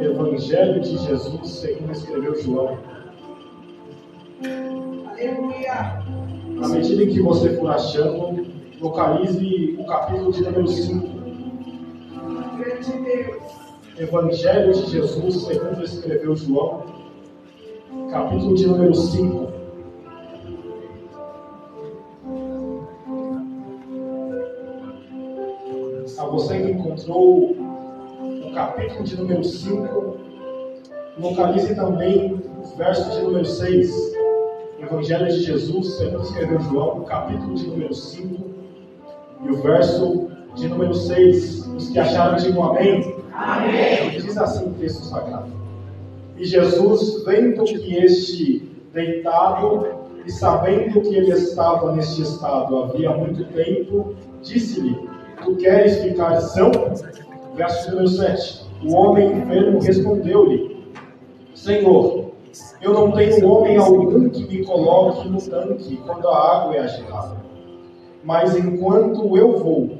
Evangelho de Jesus segundo escreveu João. Aleluia. À medida que você for achando, localize o capítulo de número 5. Grande Deus. Evangelho de Jesus segundo escreveu João, capítulo de número 5. A você que encontrou o capítulo de número 5, localize também os versos de número 6. Evangelho de Jesus segundo escreveu João, capítulo de número 5 e o verso de número 6. Os que acharam, digam amém. Amém. Diz assim o texto sagrado: E Jesus, vendo que este deitado e sabendo que ele estava neste estado havia muito tempo, disse-lhe: Tu queres ficar são? Verso número 7. O homem enfermo respondeu-lhe: Senhor, eu não tenho homem algum que me coloque no tanque quando a água é agitada. Mas enquanto eu vou,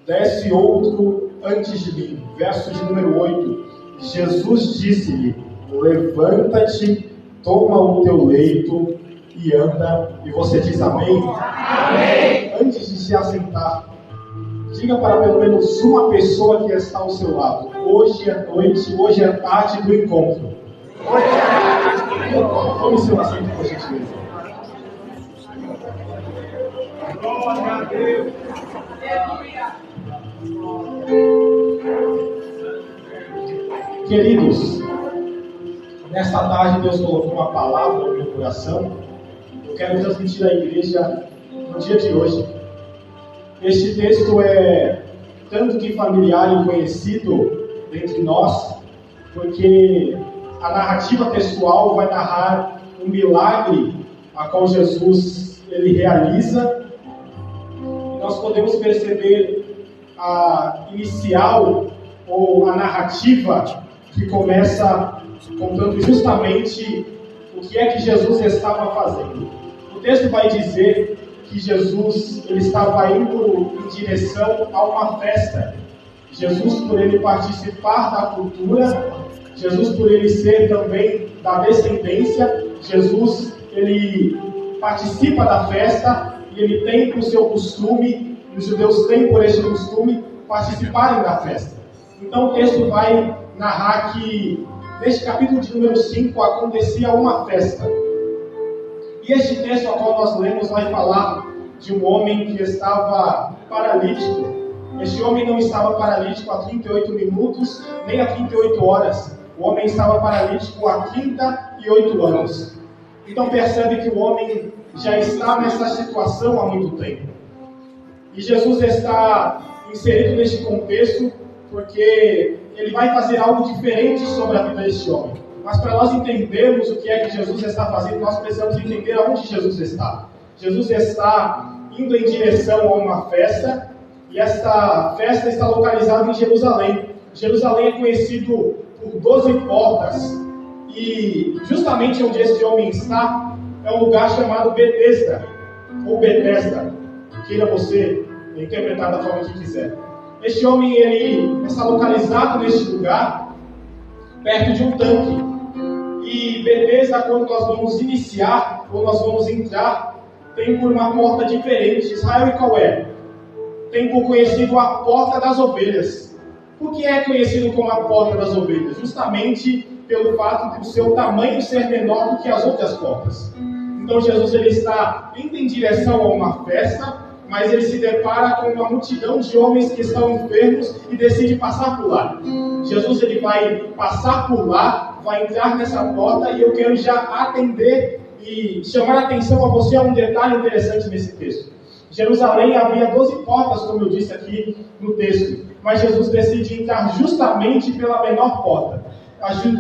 desce outro antes de mim. Verso de número 8. Jesus disse-lhe: Levanta-te, toma o teu leito e anda. E você diz amém? Amém. Antes de se assentar, diga para pelo menos uma pessoa que está ao seu lado: hoje é noite, hoje é tarde do encontro. Tome seu assento, por gentileza. Glória a Deus. Aleluia. Queridos, nesta tarde Deus colocou uma palavra no meu coração. Eu quero transmitir à igreja no dia de hoje. Este texto é tanto que familiar e conhecido entre nós, porque a narrativa textual vai narrar um milagre a qual Jesus ele realiza. E nós podemos perceber a inicial ou a narrativa que começa contando justamente o que é que Jesus estava fazendo. O texto vai dizer que Jesus ele estava indo em direção a uma festa. Jesus, por ele participar da cultura, Jesus, por ele ser também da descendência, Jesus, ele participa da festa e ele tem por seu costume, os judeus têm por este costume, participarem da festa. Então o texto vai narrar que neste capítulo de número 5 acontecia uma festa. E este texto ao qual nós lemos vai falar de um homem que estava paralítico. Este homem não estava paralítico há 38 minutos, nem há 38 horas. O homem estava paralítico há 38 anos. Então percebe que o homem já está nessa situação há muito tempo. E Jesus está inserido neste contexto porque ele vai fazer algo diferente sobre a vida deste homem. Mas para nós entendermos o que é que Jesus está fazendo, nós precisamos entender aonde Jesus está. Jesus está indo em direção a uma festa, e esta festa está localizada em Jerusalém. Jerusalém é conhecido por 12 portas, e justamente onde esse homem está é um lugar chamado Betesda, ou Betesda, queira você interpretar da forma que quiser. Este homem ele está localizado neste lugar, perto de um tanque. E Betesda, quando nós vamos iniciar, ou nós vamos entrar, tem por uma porta diferente. Israel, e qual é? Tem por conhecido a porta das ovelhas. Por que é conhecido como a porta das ovelhas? Justamente pelo fato de o seu tamanho ser menor do que as outras portas. Então Jesus ele está indo em direção a uma festa, mas ele se depara com uma multidão de homens que estão enfermos e decide passar por lá. Jesus ele vai passar por lá, vai entrar nessa porta, e eu quero já atender e chamar a atenção a você a um detalhe interessante nesse texto. Jerusalém havia 12 portas, como eu disse aqui no texto, mas Jesus decide entrar justamente pela menor porta.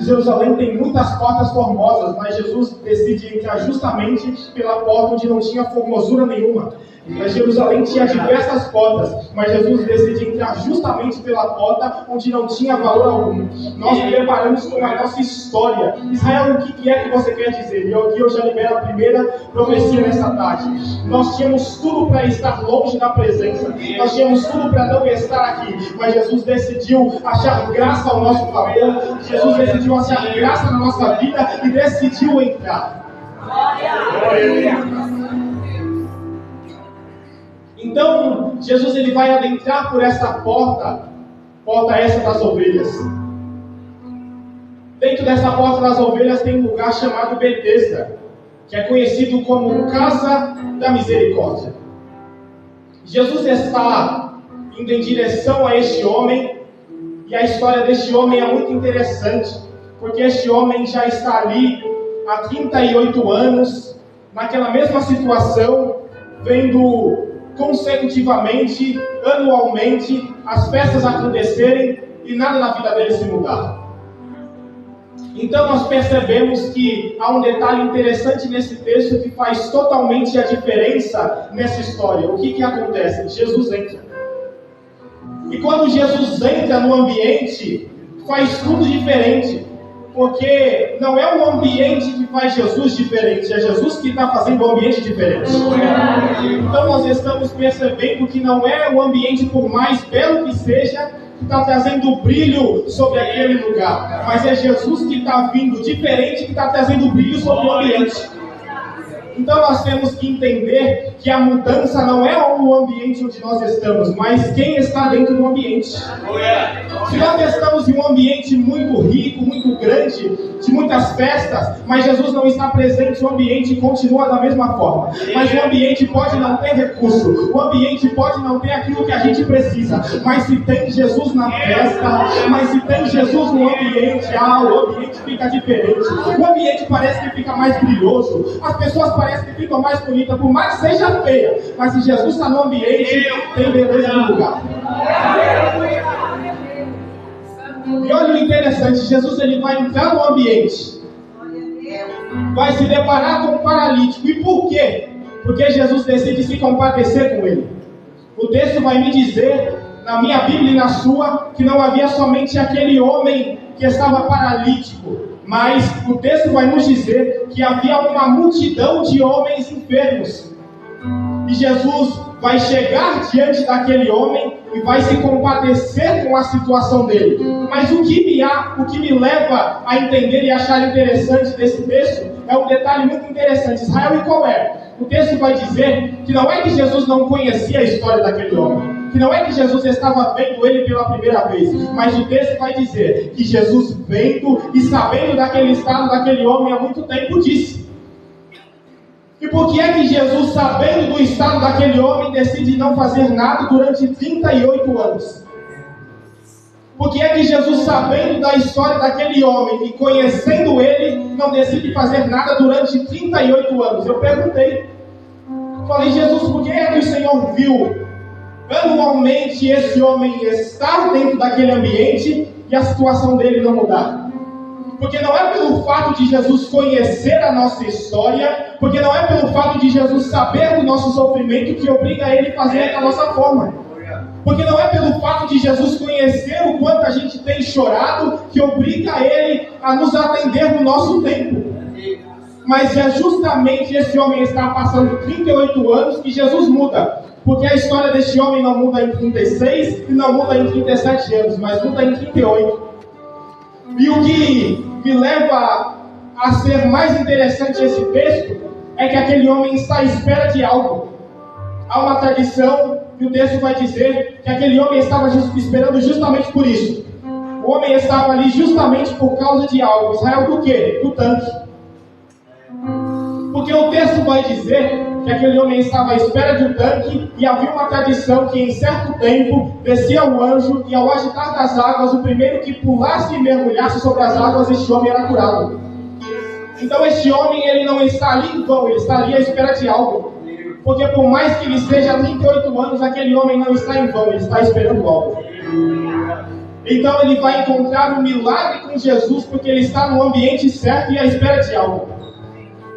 Jerusalém tem muitas portas formosas, mas Jesus decide entrar justamente pela porta onde não tinha formosura nenhuma. Jerusalém tinha diversas portas, mas Jesus decidiu entrar justamente pela porta onde não tinha valor algum. Nós preparamos com a nossa história. Israel, o que é que você quer dizer? E aqui eu já libero a primeira profecia nessa tarde. Nós tínhamos tudo para estar longe da presença, nós tínhamos tudo para não estar aqui, mas Jesus decidiu achar graça ao nosso favor, Jesus decidiu achar graça na nossa vida e decidiu entrar. Então, Jesus ele vai adentrar por essa porta essa das ovelhas. Dentro dessa porta das ovelhas tem um lugar chamado Betesda, que é conhecido como Casa da Misericórdia. Jesus está indo em direção a este homem, e a história deste homem é muito interessante, porque este homem já está ali há 38 anos, naquela mesma situação, vendo consecutivamente, anualmente, as festas acontecerem e nada na vida dele se mudar. Então nós percebemos que há um detalhe interessante nesse texto que faz totalmente a diferença nessa história. O que acontece? Jesus entra. E quando Jesus entra no ambiente, faz tudo diferente. Porque não é o ambiente que faz Jesus diferente, é Jesus que está fazendo o ambiente diferente. Então nós estamos percebendo que não é o ambiente, por mais belo que seja, que está trazendo brilho sobre aquele lugar, mas é Jesus que está vindo diferente, que está trazendo brilho sobre o ambiente. Então nós temos que entender que a mudança não é o ambiente onde nós estamos, mas quem está dentro do ambiente. Se nós estamos em um ambiente muito rico, muito grande, de muitas festas, mas Jesus não está presente, o ambiente continua da mesma forma. Mas o ambiente pode não ter recurso, o ambiente pode não ter aquilo que a gente precisa, mas se tem Jesus na festa, mas se tem Jesus no ambiente, o ambiente fica diferente. O ambiente parece que fica mais brilhoso, as pessoas parecem que ficam mais bonitas, por mais que seja feia, mas se Jesus está no ambiente, tem beleza no lugar. E olha o interessante, Jesus ele vai entrar no ambiente, vai se deparar com um paralítico. E por quê? Porque Jesus decide se compadecer com ele. O texto vai me dizer, na minha Bíblia e na sua, que não havia somente aquele homem que estava paralítico, mas o texto vai nos dizer que havia uma multidão de homens enfermos. E Jesus vai chegar diante daquele homem e vai se compadecer com a situação dele. Mas o que me leva a entender e achar interessante desse texto é um detalhe muito interessante. Israel, e qual é? O texto vai dizer que não é que Jesus não conhecia a história daquele homem, que não é que Jesus estava vendo ele pela primeira vez, mas o texto vai dizer que Jesus, vendo e sabendo daquele estado daquele homem há muito tempo, disse. E por que é que Jesus, sabendo do estado daquele homem, decide não fazer nada durante 38 anos? Por que é que Jesus, sabendo da história daquele homem e conhecendo ele, não decide fazer nada durante 38 anos? Eu perguntei. Falei, Jesus, por que é que o Senhor viu anualmente esse homem estar dentro daquele ambiente e a situação dele não mudar? Porque não é pelo fato de Jesus conhecer a nossa história, porque não é pelo fato de Jesus saber do nosso sofrimento que obriga ele a fazer da nossa forma. Porque não é pelo fato de Jesus conhecer o quanto a gente tem chorado que obriga ele a nos atender no nosso tempo. Mas é justamente esse homem estar passando 38 anos que Jesus muda. Porque a história deste homem não muda em 36 e não muda em 37 anos, mas muda em 38. E o que me leva a ser mais interessante esse texto é que aquele homem está à espera de algo. Há uma tradição que o texto vai dizer que aquele homem estava esperando justamente por isso. O homem estava ali justamente por causa de algo. Israel, do quê? Do tanque. Porque o texto vai dizer que aquele homem estava à espera de um tanque e havia uma tradição que em certo tempo descia o anjo e ao agitar das águas, o primeiro que pulasse e mergulhasse sobre as águas, este homem era curado. Então este homem ele não está ali em vão, ele está ali à espera de algo. Porque por mais que ele seja 38 anos, aquele homem não está em vão, ele está esperando algo. Então ele vai encontrar um milagre com Jesus, porque ele está no ambiente certo e à espera de algo.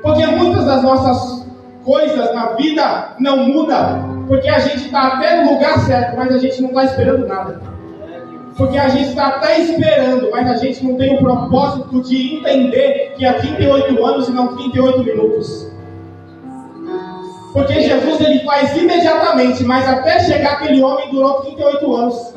Porque muitas das nossas coisas na vida não mudam, porque a gente está até no lugar certo, mas a gente não está esperando nada. Porque a gente está até esperando, mas a gente não tem o propósito de entender que é 38 anos e não 38 minutos. Porque Jesus ele faz imediatamente, mas até chegar aquele homem durou 38 anos.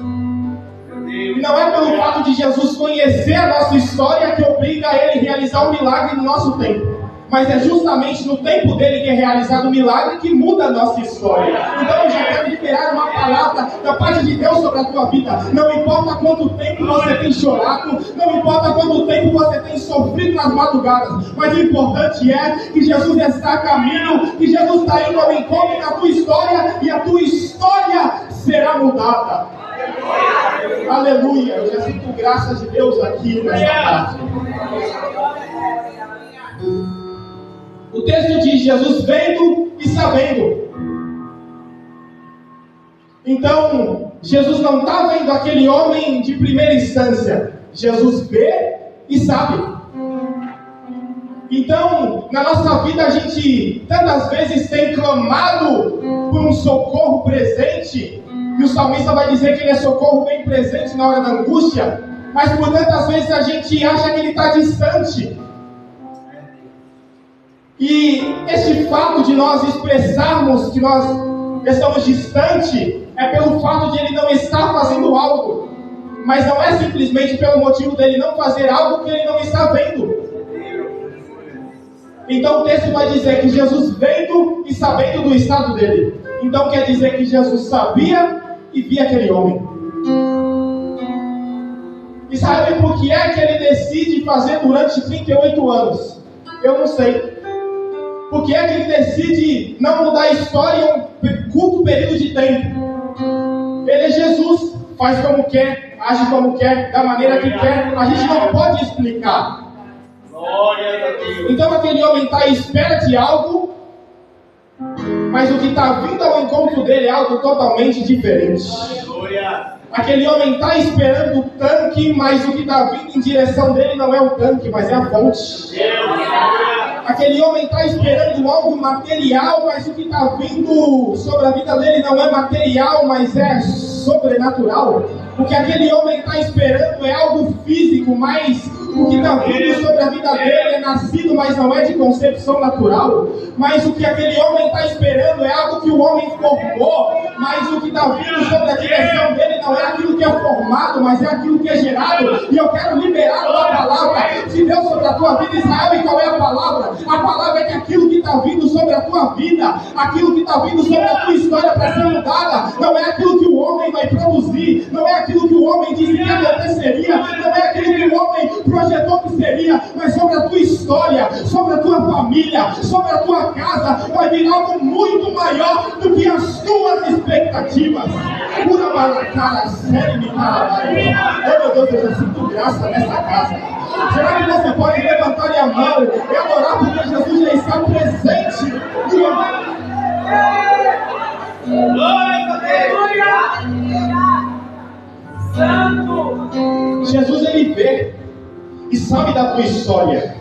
E não é pelo fato de Jesus conhecer a nossa história que obriga ele a realizar um milagre no nosso tempo. Mas é justamente no tempo dele que é realizado o milagre que muda a nossa história. Então eu já quero liberar uma palavra da parte de Deus sobre a tua vida. Não importa quanto tempo você tem chorado, não importa quanto tempo você tem sofrido nas madrugadas, mas o importante é que Jesus está a caminho, que Jesus está indo ao encontro da tua história e a tua história será mudada. Aleluia! Eu já sinto graças de Deus aqui nessa parte. O texto diz: Jesus vendo e sabendo. Então, Jesus não está vendo aquele homem de primeira instância. Jesus vê e sabe. Então, na nossa vida, a gente tantas vezes tem clamado por um socorro presente. E o salmista vai dizer que ele é socorro bem presente na hora da angústia. Mas por tantas vezes a gente acha que ele está distante. E este fato de nós expressarmos que nós estamos distantes é pelo fato de ele não estar fazendo algo. Mas não é simplesmente pelo motivo dele não fazer algo que ele não está vendo. Então o texto vai dizer que Jesus vendo e sabendo do estado dele. Então quer dizer que Jesus sabia e via aquele homem. E sabe por que é que ele decide fazer durante 38 anos? Eu não sei. Por que é que ele decide não mudar a história em um curto período de tempo? Ele é Jesus, faz como quer, age como quer, da maneira que quer. A gente não pode explicar. Então aquele homem está à espera de algo, mas o que está vindo ao encontro dele é algo totalmente diferente. Aquele homem está esperando o tanque, mas o que está vindo em direção dele não é o tanque, mas é a fonte. Aquele homem está esperando algo material, mas o que está vindo sobre a vida dele não é material, mas é sobrenatural. O que aquele homem está esperando é algo físico, mas o que está vindo sobre a vida dele é nascido, mas não é de concepção natural. Mas o que aquele homem está esperando é algo que o homem formou, mas o que está vindo sobre a direção dele não é aquilo que é formado, mas é aquilo que é gerado. E eu quero liberar uma palavra de Deus sobre a tua vida, Israel. E qual é a palavra? A palavra é que aquilo que está vindo sobre a tua vida, aquilo que está vindo sobre a tua história para ser mudada, não é aquilo que o homem vai produzir, não é aquilo que o homem disse que aconteceria, não é aquilo que o homem projetou que seria, mas sobre a tua história, sobre a tua família, sobre a tua casa, vai vir algo muito maior do que as tuas expectativas. Pura balacara, sério, me oh meu Deus, eu já sinto graça nessa casa. Será que você pode levantar a mão e adorar porque Jesus já está presente? Jesus ele vê e sabe da tua história.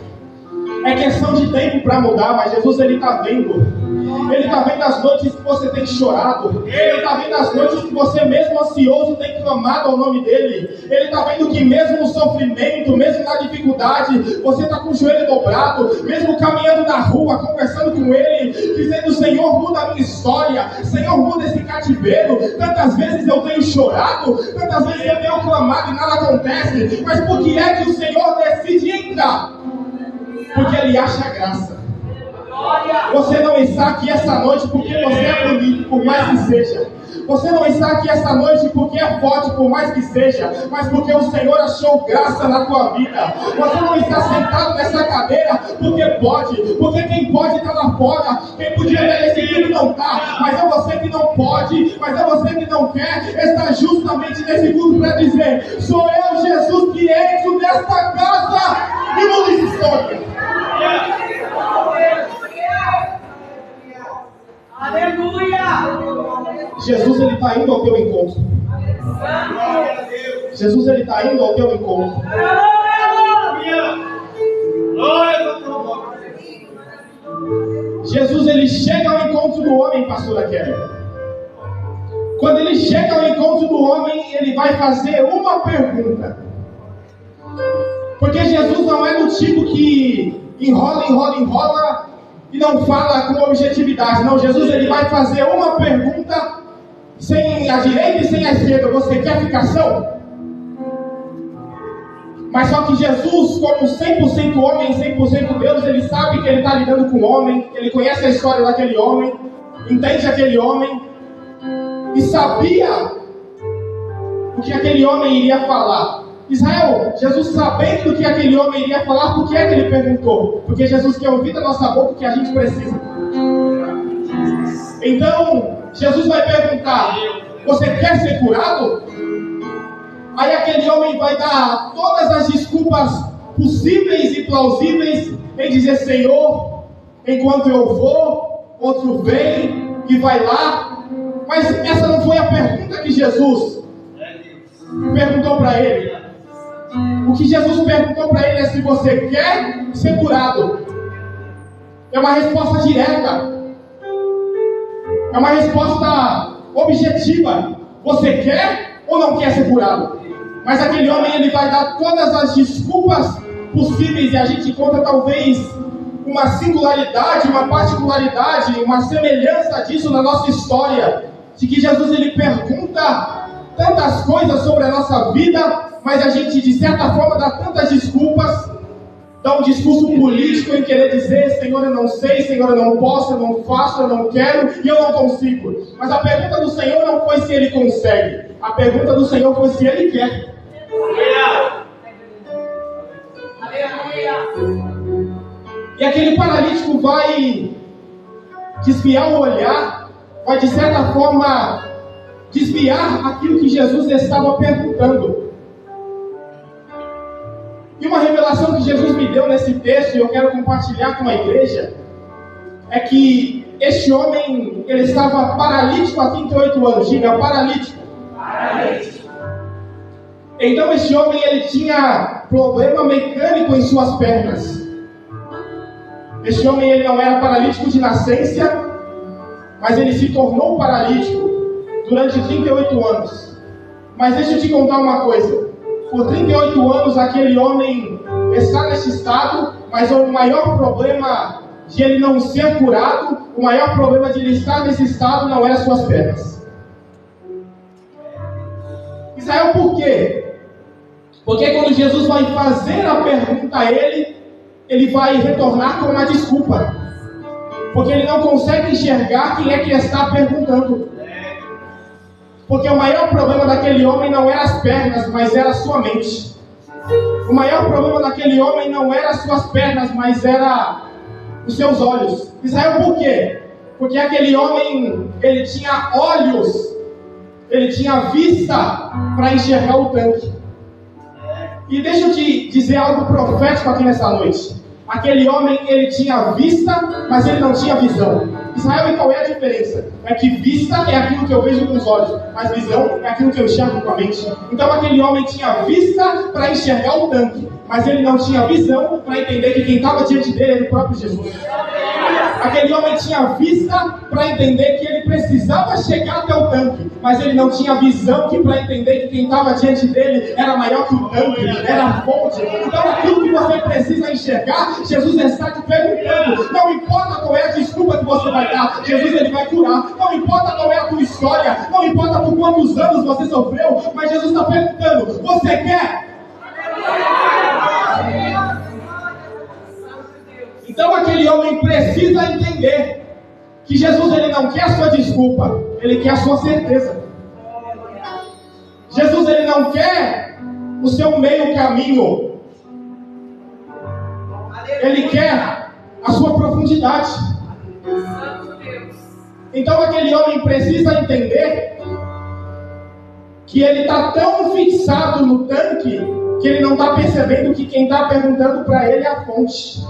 É questão de tempo para mudar, mas Jesus ele está vendo. Ele está vendo as noites que você tem chorado. Ele está vendo as noites que você mesmo ansioso tem clamado ao nome dele. Ele está vendo que mesmo no sofrimento, mesmo na dificuldade, você está com o joelho dobrado, mesmo caminhando na rua, conversando com ele, dizendo: Senhor, muda a minha história, Senhor, muda esse cativeiro. Tantas vezes eu tenho chorado, tantas vezes eu tenho clamado e nada acontece. Mas por que é que o Senhor decide entrar? Porque ele acha graça. Você não está aqui essa noite porque você é bonito, por mais que seja. Você não está aqui essa noite porque é forte, por mais que seja, mas porque o Senhor achou graça na tua vida. Você não está sentado nessa cadeira porque pode, porque quem pode está lá fora. Quem podia ter decidido não está, mas é você que não pode, mas é você que não quer. Está justamente nesse culto para dizer: sou eu, Jesus, que entro nesta casa e mudo essa história. Aleluia! Jesus ele está indo ao teu encontro. Jesus ele está indo ao teu encontro. Jesus Jesus ele chega ao encontro do homem, pastora Kelly. Quando ele chega ao encontro do homem, ele vai fazer uma pergunta. Porque Jesus não é do tipo que enrola e não fala com objetividade. Não, Jesus ele vai fazer uma pergunta sem a direita e sem a esquerda. Você quer ficação? Mas só que Jesus, como 100% homem e 100% Deus, ele sabe que ele está lidando com o homem, ele conhece a história daquele homem, entende aquele homem, e sabia o que aquele homem iria falar. Israel, Jesus sabendo do que aquele homem iria falar, por que é que ele perguntou? Porque Jesus quer ouvir da nossa boca o que a gente precisa. Então, Jesus vai perguntar: você quer ser curado? Aí aquele homem vai dar todas as desculpas possíveis e plausíveis em dizer: Senhor, enquanto eu vou, outro vem e vai lá. Mas essa não foi a pergunta que Jesus perguntou para ele. O que Jesus perguntou para ele é se você quer ser curado. É uma resposta direta. É uma resposta objetiva. Você quer ou não quer ser curado? Mas aquele homem ele vai dar todas as desculpas possíveis, e a gente encontra talvez uma singularidade, uma particularidade, uma semelhança disso na nossa história, de que Jesus ele pergunta tantas coisas sobre a nossa vida, mas a gente de certa forma dá tantas desculpas, dá um discurso político em querer dizer: Senhor, eu não sei, Senhor, eu não posso, eu não faço, eu não quero e eu não consigo. Mas a pergunta do Senhor não foi se ele consegue, a pergunta do Senhor foi se ele quer. E aquele paralítico vai desviar o olhar, vai de certa forma desviar aquilo que Jesus estava perguntando. E uma revelação que Jesus me deu nesse texto, e eu quero compartilhar com a igreja, é que este homem, ele estava paralítico há 38 anos. Diga, paralítico. Paralítico. Então este homem, ele tinha problema mecânico em suas pernas. Este homem, ele não era paralítico de nascença, mas ele se tornou paralítico durante 38 anos. Mas deixa eu te contar uma coisa. Por 38 anos aquele homem está nesse estado, mas o maior problema de ele não ser curado, o maior problema de ele estar nesse estado não era suas pernas. Israel, por quê? Porque quando Jesus vai fazer a pergunta a ele, ele vai retornar com uma desculpa. Porque ele não consegue enxergar quem é que está perguntando. Porque o maior problema daquele homem não era as pernas, mas era a sua mente. O maior problema daquele homem não era as suas pernas, mas era os seus olhos. Israel, por quê? Porque aquele homem, ele tinha olhos, ele tinha vista para enxergar o tanque. E deixa eu te dizer algo profético aqui nessa noite. Aquele homem, ele tinha vista, mas ele não tinha visão. Israel, e qual é a diferença? É que vista é aquilo que eu vejo com os olhos, mas visão é aquilo que eu enxergo com a mente. Então aquele homem tinha vista para enxergar o tanque, mas ele não tinha visão para entender que quem estava diante dele era o próprio Jesus. Aquele homem tinha vista para entender que ele precisava chegar até o tanque, mas ele não tinha visão para entender que quem estava diante dele era maior que o tanque, era a fonte. Então aquilo que você precisa enxergar, Jesus está te perguntando. Não importa qual é a desculpa que você vai dar, Jesus ele vai curar. Não importa qual é a tua história, não importa por quantos anos você sofreu, mas Jesus está perguntando: você quer? Então aquele homem precisa entender que Jesus ele não quer a sua desculpa, ele quer a sua certeza. Jesus ele não quer o seu meio caminho, ele quer a sua profundidade. Então aquele homem precisa entender que ele está tão fixado no tanque que ele não está percebendo que quem está perguntando para ele é a fonte.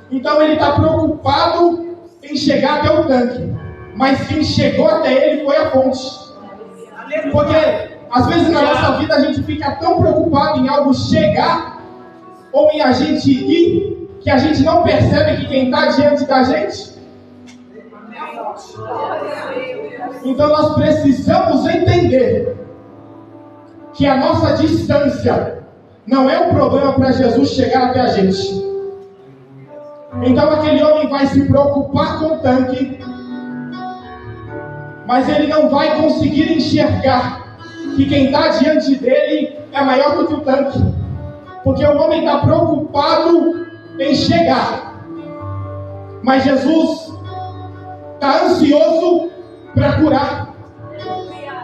Então ele está preocupado em chegar até o tanque, mas quem chegou até ele foi a fonte. Porque às vezes na nossa vida a gente fica tão preocupado em algo chegar ou em a gente ir, que a gente não percebe que quem está diante da gente Então nós precisamos entender que a nossa distância não é um problema para Jesus chegar até a gente. Então aquele homem vai se preocupar com o tanque, mas ele não vai conseguir enxergar que quem está diante dele é maior do que o tanque, porque o homem está preocupado em chegar, mas Jesus está ansioso para curar,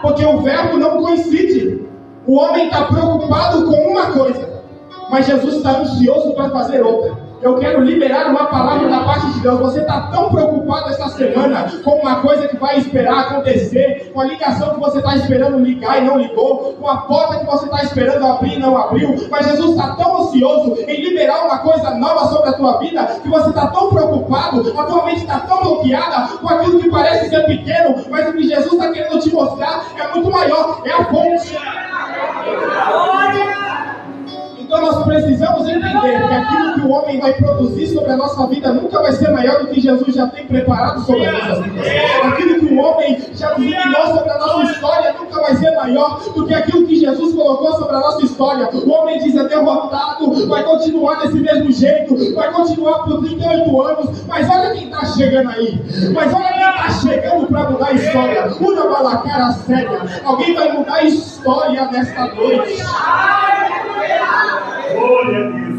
porque o verbo não coincide. O homem está preocupado com uma coisa, mas Jesus está ansioso para fazer outra. Eu quero liberar uma palavra da parte de Deus. Você está tão preocupado essa semana com uma coisa que vai esperar acontecer, com a ligação que você está esperando ligar e não ligou, com a porta que você está esperando abrir e não abriu, mas Jesus está tão ansioso em liberar uma coisa nova sobre a tua vida, que você está tão preocupado, a tua mente está tão bloqueada com aquilo que parece ser pequeno, mas o que Jesus está querendo te mostrar é muito maior, é a fonte. Então nós precisamos entender que aquilo que o homem vai produzir sobre a nossa vida nunca vai ser maior do que Jesus já tem preparado sobre as nossas vidas. Aquilo que o homem já designou sobre a nossa história nunca vai ser maior do que aquilo que Jesus colocou sobre a nossa história. O homem diz é derrotado, vai continuar desse mesmo jeito, vai continuar por 38 anos, mas olha quem está chegando aí, mas olha quem está chegando para mudar a história. Uma balacara séria, alguém vai mudar a história nesta noite. Glória a Deus.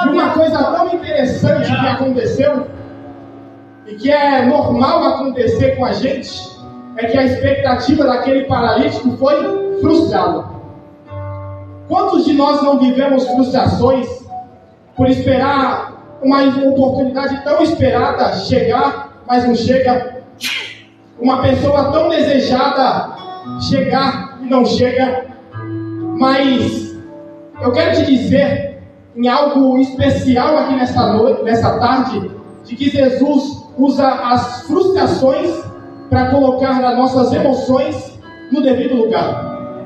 Uma coisa tão interessante que aconteceu, e que é normal acontecer com a gente, é que a expectativa daquele paralítico foi frustrada. Quantos de nós não vivemos frustrações por esperar uma oportunidade tão esperada chegar, mas não chega? Uma pessoa tão desejada chegar e não chega. Mas eu quero te dizer em algo especial aqui nessa tarde, de que Jesus usa as frustrações para colocar nas nossas emoções no devido lugar.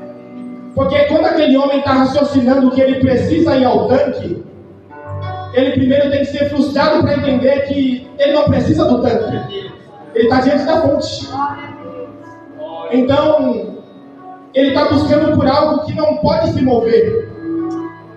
Porque quando aquele homem está raciocinando que ele precisa ir ao tanque, ele primeiro tem que ser frustrado para entender que ele não precisa do tanque. Ele está diante da fonte. Então, ele está buscando por algo que não pode se mover,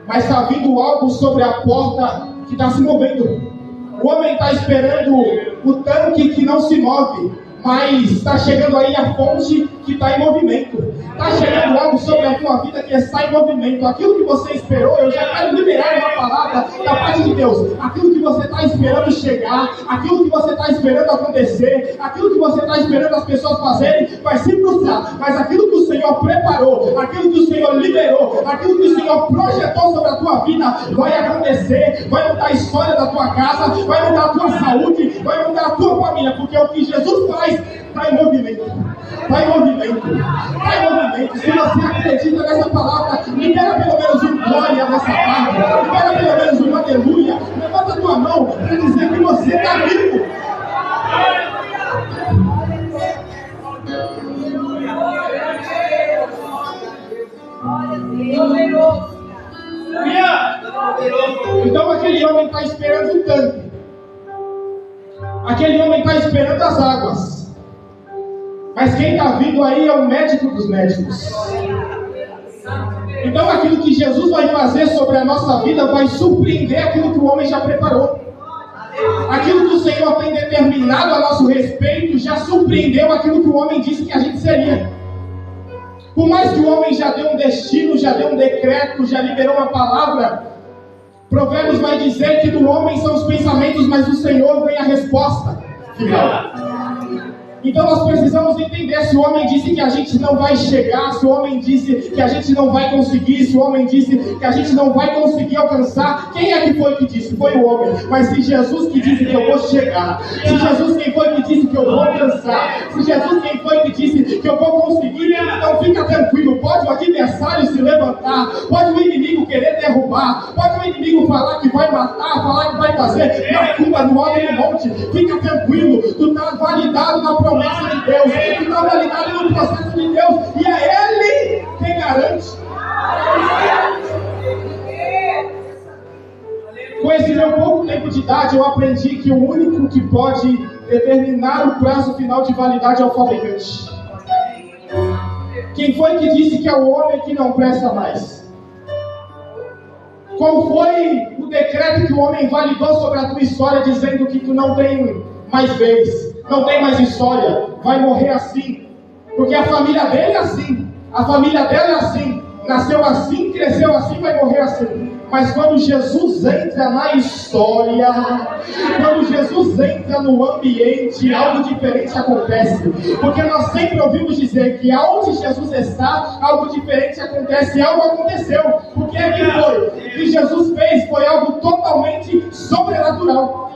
mas está vindo algo sobre a porta que está se movendo. O homem está esperando o tanque que não se move, mas está chegando aí a fonte que está em movimento. Está chegando algo sobre a tua vida que está em movimento. Aquilo que você esperou, eu já quero liberar uma palavra da parte de Deus. Aquilo que você está esperando chegar, aquilo que você está esperando acontecer, aquilo que você está esperando as pessoas fazerem, vai se frustrar. Mas aquilo que o Senhor preparou, aquilo que o Senhor liberou, aquilo que o Senhor projetou sobre a tua vida, vai acontecer, vai mudar a história da tua casa, vai mudar a tua saúde, vai mudar a tua família, porque o que Jesus faz está em movimento. Está em movimento. Está em movimento. Se você acredita nessa palavra, libera pelo menos um glória nessa tarde. Libera pelo menos um aleluia. Levanta a tua mão para dizer que você está vivo. Então aquele homem está esperando o tanque. Aquele homem está esperando as águas. Mas quem está vindo aí é o médico dos médicos. Então aquilo que Jesus vai fazer sobre a nossa vida vai surpreender aquilo que o homem já preparou. Aquilo que o Senhor tem determinado a nosso respeito já surpreendeu aquilo que o homem disse que a gente seria. Por mais que o homem já deu um destino, já deu um decreto, já liberou uma palavra, Provérbios vai dizer que do homem são os pensamentos, mas do Senhor vem a resposta final. Então nós precisamos entender, se o homem disse que a gente não vai chegar, se o homem disse que a gente não vai conseguir, se o homem disse que a gente não vai conseguir alcançar, quem é que foi que disse? Foi o homem. Mas se Jesus que disse que eu vou chegar, se Jesus quem foi que disse que eu vou alcançar, se Jesus quem foi que disse que eu vou conseguir, então fica tranquilo. Pode o adversário se levantar, pode o inimigo querer derrubar, pode o inimigo falar que vai matar, falar que vai fazer, não cumba no alto do monte, fica tranquilo, tu está validado na promessa de Deus, tu está validado no processo de Deus, e é Ele quem garante. de idade, eu aprendi que o único que pode determinar o prazo final de validade é o fabricante. Quem foi que disse que é o homem que não presta mais? Qual foi o decreto que o homem validou sobre a tua história, dizendo que tu não tem mais vez, não tem mais história, vai morrer assim? Porque a família dele é assim, a família dela é assim, nasceu assim, cresceu assim, vai morrer assim. Mas quando Jesus entra na história, quando Jesus entra no ambiente, algo diferente acontece. Porque nós sempre ouvimos dizer que aonde Jesus está, algo diferente acontece. E algo aconteceu. O que é que foi? O que Jesus fez foi algo totalmente sobrenatural.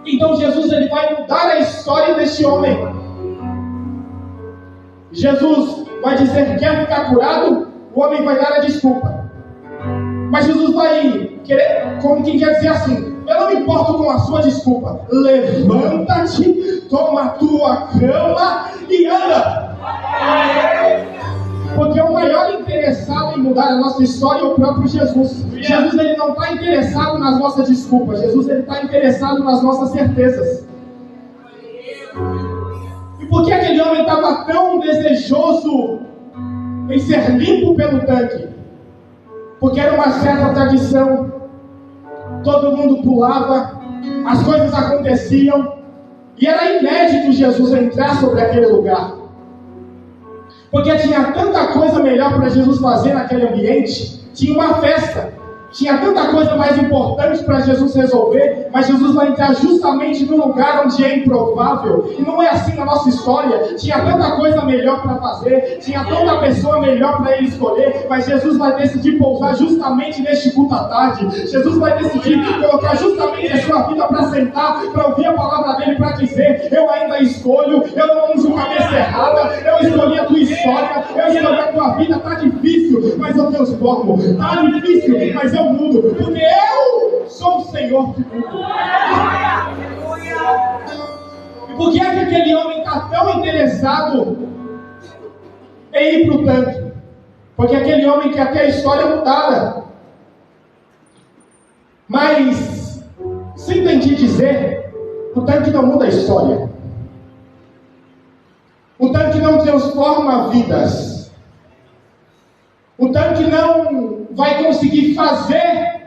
Então Jesus, ele vai mudar a história deste homem. Jesus vai dizer que quer ficar curado, o homem vai dar a desculpa. Mas Jesus vai querer, como quem quer dizer assim: eu não me importo com a sua desculpa. Levanta-te, toma a tua cama e anda. Porque o maior interessado em mudar a nossa história é o próprio Jesus. Jesus, ele não está interessado nas nossas desculpas. Jesus, ele está interessado nas nossas certezas. E por que aquele homem estava tão desejoso em ser limpo pelo tanque? Porque era uma certa tradição. Todo mundo pulava, as coisas aconteciam, e era inédito Jesus entrar sobre aquele lugar. Porque tinha tanta coisa melhor para Jesus fazer naquele ambiente. Tinha uma festa, tinha tanta coisa mais importante para Jesus resolver, mas Jesus vai entrar justamente no lugar onde é improvável. E não é assim na nossa história. Tinha tanta coisa melhor para fazer, tinha tanta pessoa melhor para ele escolher, mas Jesus vai decidir pousar justamente neste culto à tarde. Jesus vai decidir colocar justamente a sua vida para sentar, para ouvir a palavra dele, para dizer: eu ainda escolho, eu não uso cabeça errada, eu escolhi a tua história, eu escolhi a tua vida. Está difícil, mas eu transformo. Está difícil, mas eu mudo, porque eu sou o Senhor que muda. E por que é que aquele homem está tão interessado em ir para o tanque? Porque aquele homem quer ter a história mudada. Mas, se entendi dizer, o tanque não muda a história. O tanque não transforma vidas. O tanque não vai conseguir fazer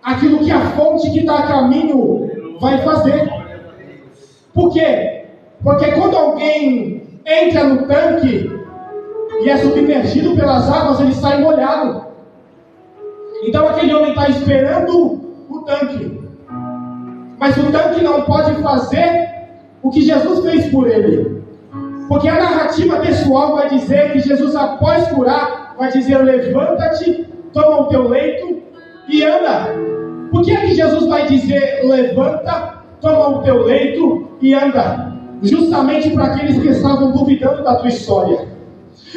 aquilo que a fonte que está a caminho vai fazer. Por quê? Porque quando alguém entra no tanque e é submergido pelas águas, ele sai molhado. Então aquele homem está esperando o tanque. Mas o tanque não pode fazer o que Jesus fez por ele. Porque a narrativa textual vai dizer que Jesus, após curar, vai dizer: levanta-te, toma o teu leito e anda. Por que é que Jesus vai dizer: levanta, toma o teu leito e anda? Justamente para aqueles que estavam duvidando da tua história.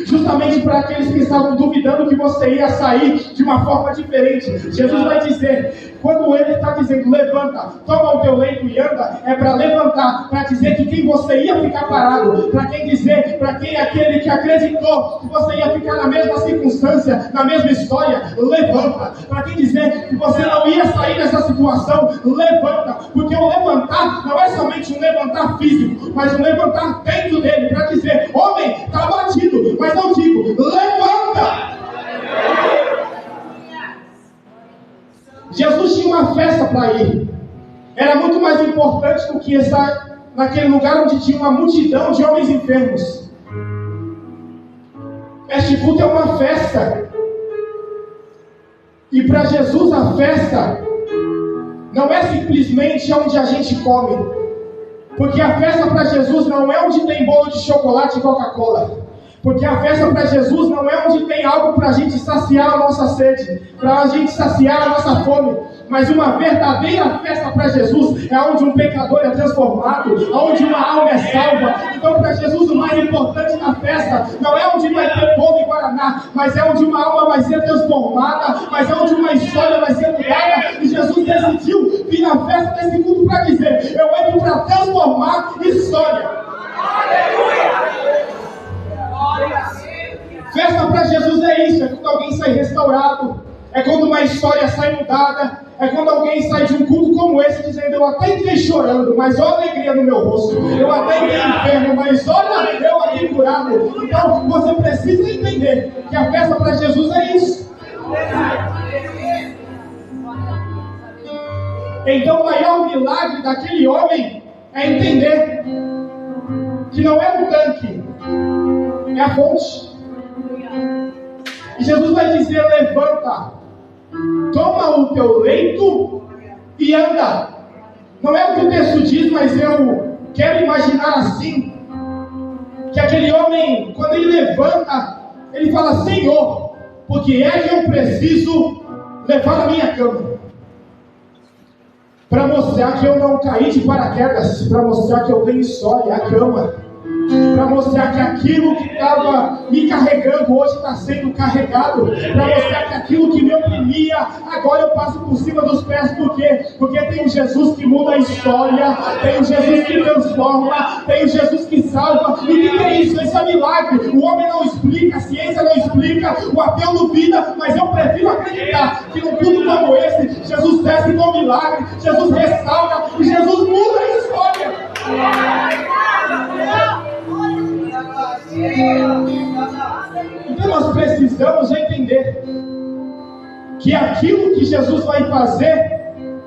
Justamente para aqueles que estavam duvidando que você ia sair de uma forma diferente. Jesus vai dizer, quando ele está dizendo levanta, toma o teu leito e anda, é para levantar, para dizer que quem você ia ficar parado, para quem dizer, para quem é aquele que acreditou que você ia ficar na mesma circunstância, na mesma história, levanta. Para quem dizer que você não ia sair dessa situação, levanta. Porque o levantar não é somente um levantar físico, mas um levantar dentro dele, para dizer: homem, está batido, mas eu digo, levanta! Jesus tinha uma festa para ir. Era muito mais importante do que estar naquele lugar onde tinha uma multidão de homens enfermos. Este culto é uma festa. E para Jesus a festa não é simplesmente onde a gente come. Porque a festa para Jesus não é onde tem bolo de chocolate e Coca-Cola. Porque a festa para Jesus não é onde tem algo para a gente saciar a nossa sede, para a gente saciar a nossa fome. Mas uma verdadeira festa para Jesus é onde um pecador é transformado, onde uma alma é salva. Então para Jesus o mais importante na festa não é onde vai ter bolo e guaraná, mas é onde uma alma vai ser transformada, mas é onde uma história vai ser mudada. E Jesus decidiu vir na festa desse culto para dizer: eu entro para transformar história. Festa para Jesus é isso, é quando alguém sai restaurado, É quando uma história sai mudada. É quando alguém sai de um culto como esse dizendo: eu até entrei chorando, mas olha a alegria no meu rosto. Eu até entrei enfermo, mas olha eu aqui curado. Então você precisa entender que a festa para Jesus é isso. Então o maior milagre daquele homem é entender que não é um tanque, é a fonte. E Jesus vai dizer: levanta, toma o teu leito e anda. Não é o que o texto diz, mas eu quero imaginar assim, que aquele homem, quando ele levanta, ele fala: Senhor, porque é que eu preciso levar a minha cama, para mostrar que eu não caí de paraquedas, para mostrar que eu tenho história, a cama, para mostrar que aquilo que estava me carregando hoje está sendo carregado, para mostrar que aquilo que me oprimia, agora eu passo por cima dos pés. Por quê? Porque tem um Jesus que muda a história, tem um Jesus que transforma, tem um Jesus que salva. E o que é isso? Isso é milagre. O homem não explica, a ciência não explica, o ateu duvida, mas eu prefiro acreditar que num culto como esse, Jesus desce com milagre, Jesus restaura e Jesus muda a história. Então nós precisamos entender que aquilo que Jesus vai fazer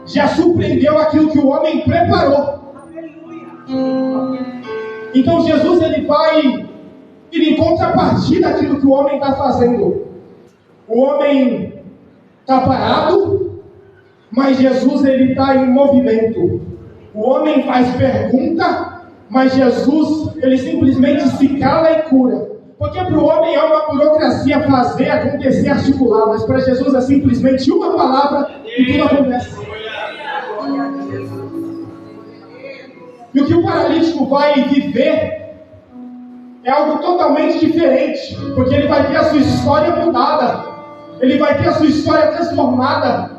já surpreendeu aquilo que o homem preparou. Então Jesus ele vai ir em contrapartida daquilo que o homem está fazendo. O homem está parado, mas Jesus ele está em movimento. O homem faz pergunta, mas Jesus, ele simplesmente se cala e cura. Porque para o homem é uma burocracia fazer acontecer, articular, mas para Jesus é simplesmente uma palavra e tudo acontece. E o que o paralítico vai viver é algo totalmente diferente, porque ele vai ter a sua história mudada, ele vai ter a sua história transformada.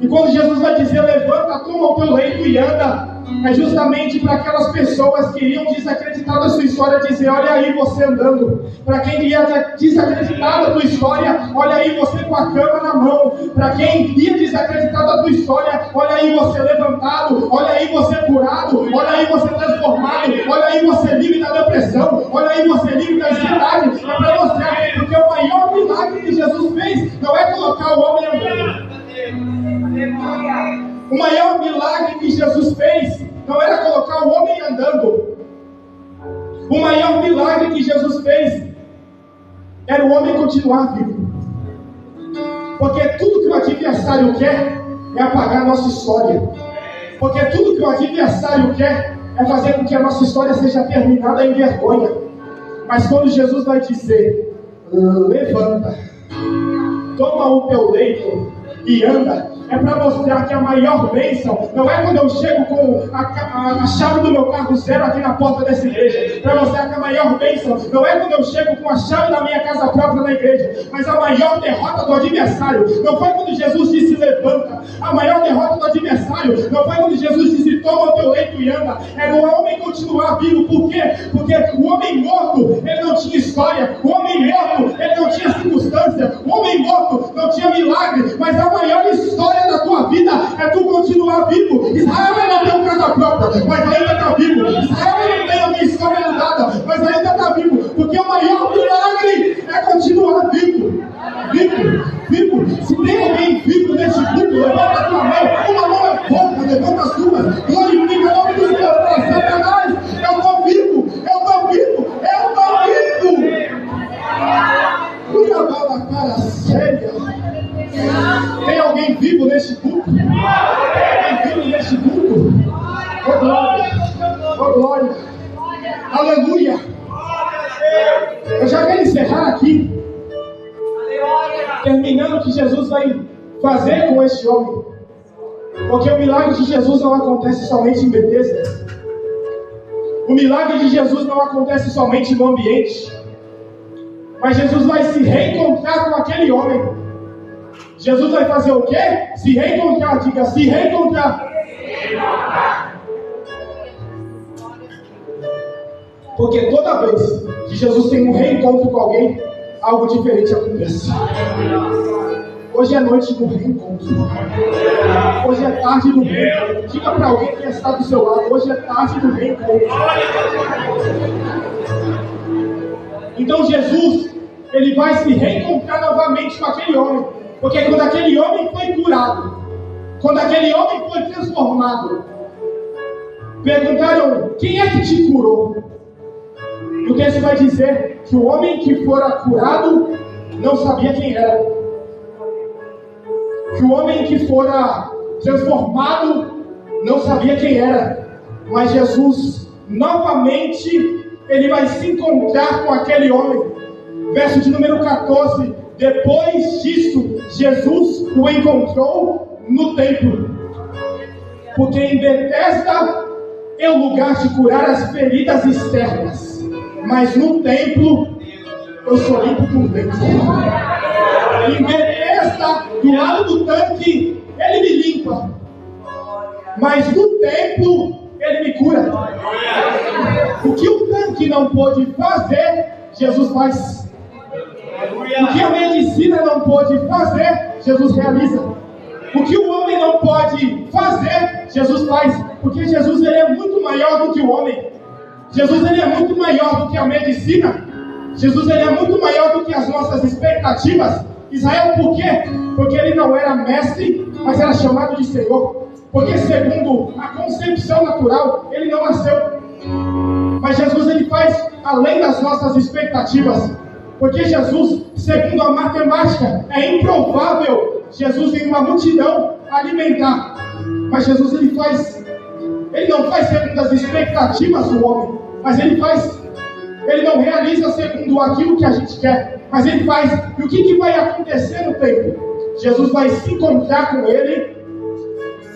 E quando Jesus vai dizer: levanta, toma o teu leito e anda, é justamente para aquelas pessoas que iriam desacreditar da sua história dizer: olha aí você andando. Para quem ia desacreditar da tua história, olha aí você com a cama na mão. Para quem ia desacreditar da tua história, olha aí você levantado, olha aí você curado, olha aí você transformado, olha aí você livre da depressão, olha aí você livre da ansiedade. É para mostrar, porque o maior milagre que Jesus fez não é colocar o homem andando. O maior milagre que Jesus fez não era colocar o homem andando. O maior milagre que Jesus fez era o homem continuar vivo. Porque tudo que o adversário quer é apagar a nossa história. Porque tudo que o adversário quer é fazer com que a nossa história seja terminada em vergonha. Mas quando Jesus vai dizer: levanta, toma o teu leito e anda, é para mostrar que a maior bênção não é quando eu chego com a chave do meu carro zero aqui na porta dessa igreja. Para mostrar que a maior bênção não é quando eu chego com a chave da minha casa própria na igreja. Mas a maior derrota do adversário não foi quando Jesus disse: levanta. A maior derrota do adversário não foi quando Jesus disse: toma o teu leito e anda. Era o homem continuar vivo. Por quê? Porque o homem morto, ele não tinha história. O homem morto, ele não tinha circunstância. O homem morto não tinha milagre. Mas a maior história da tua vida é tu continuar vivo. Israel não tem casa própria, mas ainda está vivo. Israel não tem a minha história mudada, mas ainda está vivo. Porque o maior milagre é continuar vivo. Vivo. Se tem alguém vivo nesse culto, levanta a tua mão. Uma mão é pouco, levanta as duas. Glorifica o nome do Senhor. Satanás, eu estou vivo. Cuida da cara séria. Tem alguém vivo nesse culto? Tem alguém vivo nesse culto? Oh glória! Oh glória! Aleluia! Eu já quero encerrar aqui, terminando o que Jesus vai fazer com esse homem. Porque o milagre de Jesus não acontece somente em Betesda. O milagre de Jesus não acontece somente no ambiente. Mas Jesus vai se reencontrar com aquele homem. Jesus vai fazer o quê? Se reencontrar. Diga, se reencontrar. Porque toda vez que Jesus tem um reencontro com alguém, algo diferente acontece. Hoje é noite do reencontro. Hoje é tarde do reencontro. Diga para alguém que está do seu lado: hoje é tarde do reencontro. Então Jesus, ele vai se reencontrar novamente com aquele homem. Porque quando aquele homem foi curado, quando aquele homem foi transformado, perguntaram: quem é que te curou? E o texto vai dizer que o homem que fora curado não sabia quem era. Que o homem que fora transformado não sabia quem era. Mas Jesus, novamente, ele vai se encontrar com aquele homem. Verso de número 14. Depois disso, Jesus o encontrou no templo. Porque em Betesda é o lugar de curar as feridas externas, mas no templo eu sou limpo por dentro. Em Betesda, do lado do tanque, ele me limpa, mas no templo ele me cura. O que o tanque não pôde fazer, Jesus faz. O que a medicina não pôde fazer, Jesus realiza. O que o homem não pode fazer, Jesus faz. Porque Jesus, ele é muito maior do que o homem. Jesus, ele é muito maior do que a medicina. Jesus, ele é muito maior do que as nossas expectativas. Israel, por quê? Porque ele não era mestre, mas era chamado de Senhor. Porque segundo a concepção natural, ele não nasceu. Mas Jesus, ele faz além das nossas expectativas. Porque Jesus, segundo a matemática, é improvável Jesus em uma multidão alimentar. Mas Jesus, ele não faz segundo as expectativas do homem, mas ele não realiza segundo aquilo que a gente quer, mas ele faz. E o que vai acontecer no templo? Jesus vai se encontrar com ele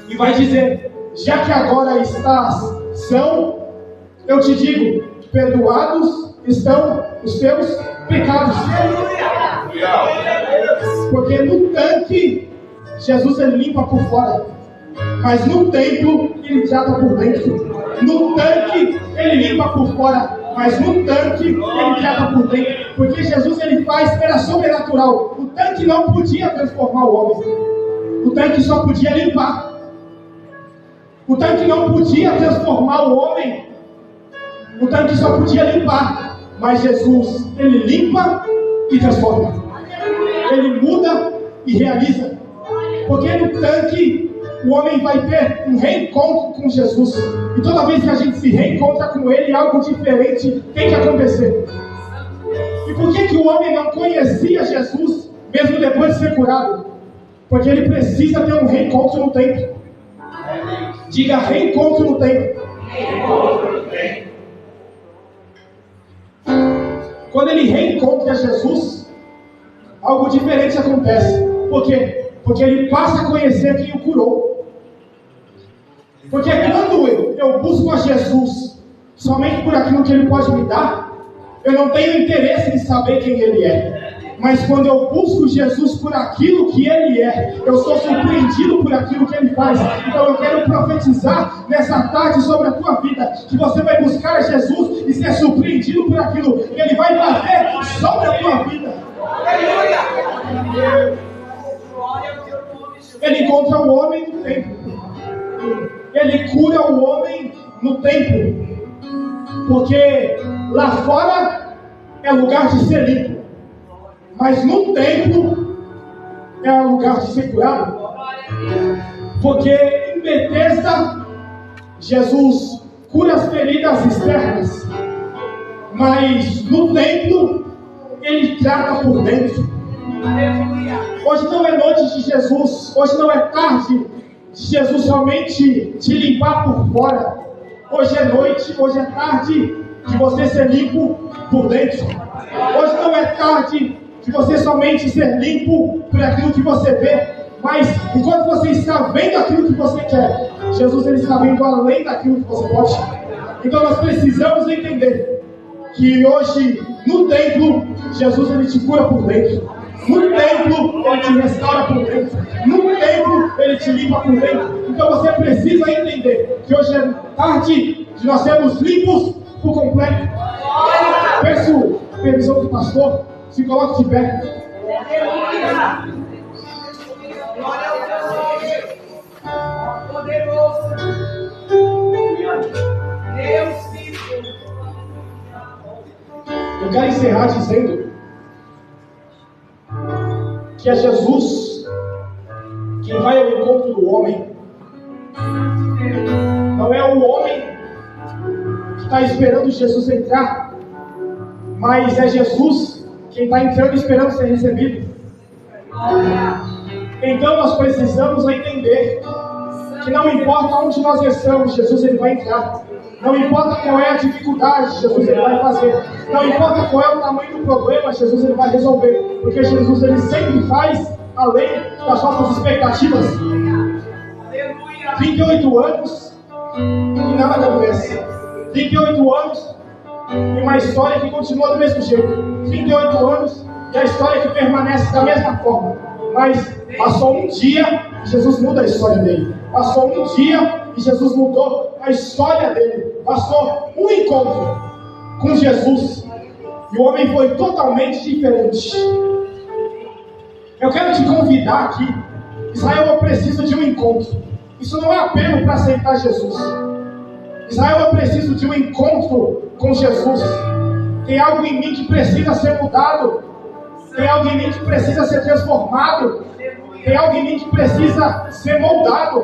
e vai dizer: já que agora estás são, eu te digo, perdoados estão os teus pecados. Porque no tanque, Jesus, ele limpa por fora, mas no templo ele trata por dentro. No tanque ele limpa por fora, mas no tanque ele trata por dentro. Porque Jesus, ele era sobrenatural. O tanque não podia transformar o homem. O tanque só podia limpar. O tanque não podia transformar o homem. O tanque só podia limpar. Mas Jesus, ele limpa e transforma. Ele muda e realiza. Porque no tanque o homem vai ter um reencontro com Jesus. E toda vez que a gente se reencontra com ele, algo diferente tem que acontecer. E por que o homem não conhecia Jesus, mesmo depois de ser curado? Porque ele precisa ter um reencontro no templo. Diga: reencontro no templo. Quando ele reencontra Jesus, algo diferente acontece. Por quê? Porque ele passa a conhecer quem o curou. Porque quando eu busco a Jesus somente por aquilo que ele pode me dar, eu não tenho interesse em saber quem ele é. Mas quando eu busco Jesus por aquilo que ele é, eu sou surpreendido por aquilo que ele faz. Então eu quero profetizar nessa tarde sobre a tua vida, que você vai buscar Jesus e ser surpreendido por aquilo que ele vai fazer sobre a tua vida. Ele encontra o homem no templo. Ele cura o homem no templo. Porque lá fora é lugar de ser limpo, mas no templo é lugar de ser curado. Porque em Betesda, Jesus cura as feridas externas, mas no templo ele trata por dentro. Hoje não é noite de Jesus, hoje não é tarde de Jesus somente te limpar por fora. Hoje é noite, hoje é tarde de você ser limpo por dentro. Hoje não é tarde de você somente ser limpo por aquilo que você vê, mas enquanto você está vendo aquilo que você quer, Jesus, ele está vendo além daquilo que você pode. Então nós precisamos entender que hoje no templo, Jesus, ele te cura por dentro. No templo, ele te restaura por dentro. No templo, ele te limpa por dentro. Então você precisa entender que hoje é tarde de nós sermos limpos por completo. Peço a permissão do pastor, se coloque de pé. quero encerrar dizendo que é Jesus quem vai ao encontro do homem. Não é o homem que está esperando Jesus entrar, mas é Jesus quem está entrando esperando ser recebido. Então nós precisamos entender que não importa onde nós estamos, Jesus ele vai entrar. Não importa qual é a dificuldade, Jesus ele vai fazer. Não importa qual é o tamanho do problema, Jesus ele vai resolver. Porque Jesus ele sempre faz além das nossas expectativas. 38 anos e nada acontece. 38 anos e uma história que continua do mesmo jeito. 38 anos e a história que permanece da mesma forma. Mas passou um dia e Jesus muda a história dele. Passou um dia e Jesus mudou a história dele. Passou um encontro com Jesus e o homem foi totalmente diferente. Eu quero te convidar aqui. Israel, eu preciso de um encontro. Isso não é apelo para aceitar Jesus. Israel, eu preciso de um encontro com Jesus. Tem algo em mim que precisa ser mudado. Tem algo em mim que precisa ser transformado. Tem algo em mim que precisa ser moldado.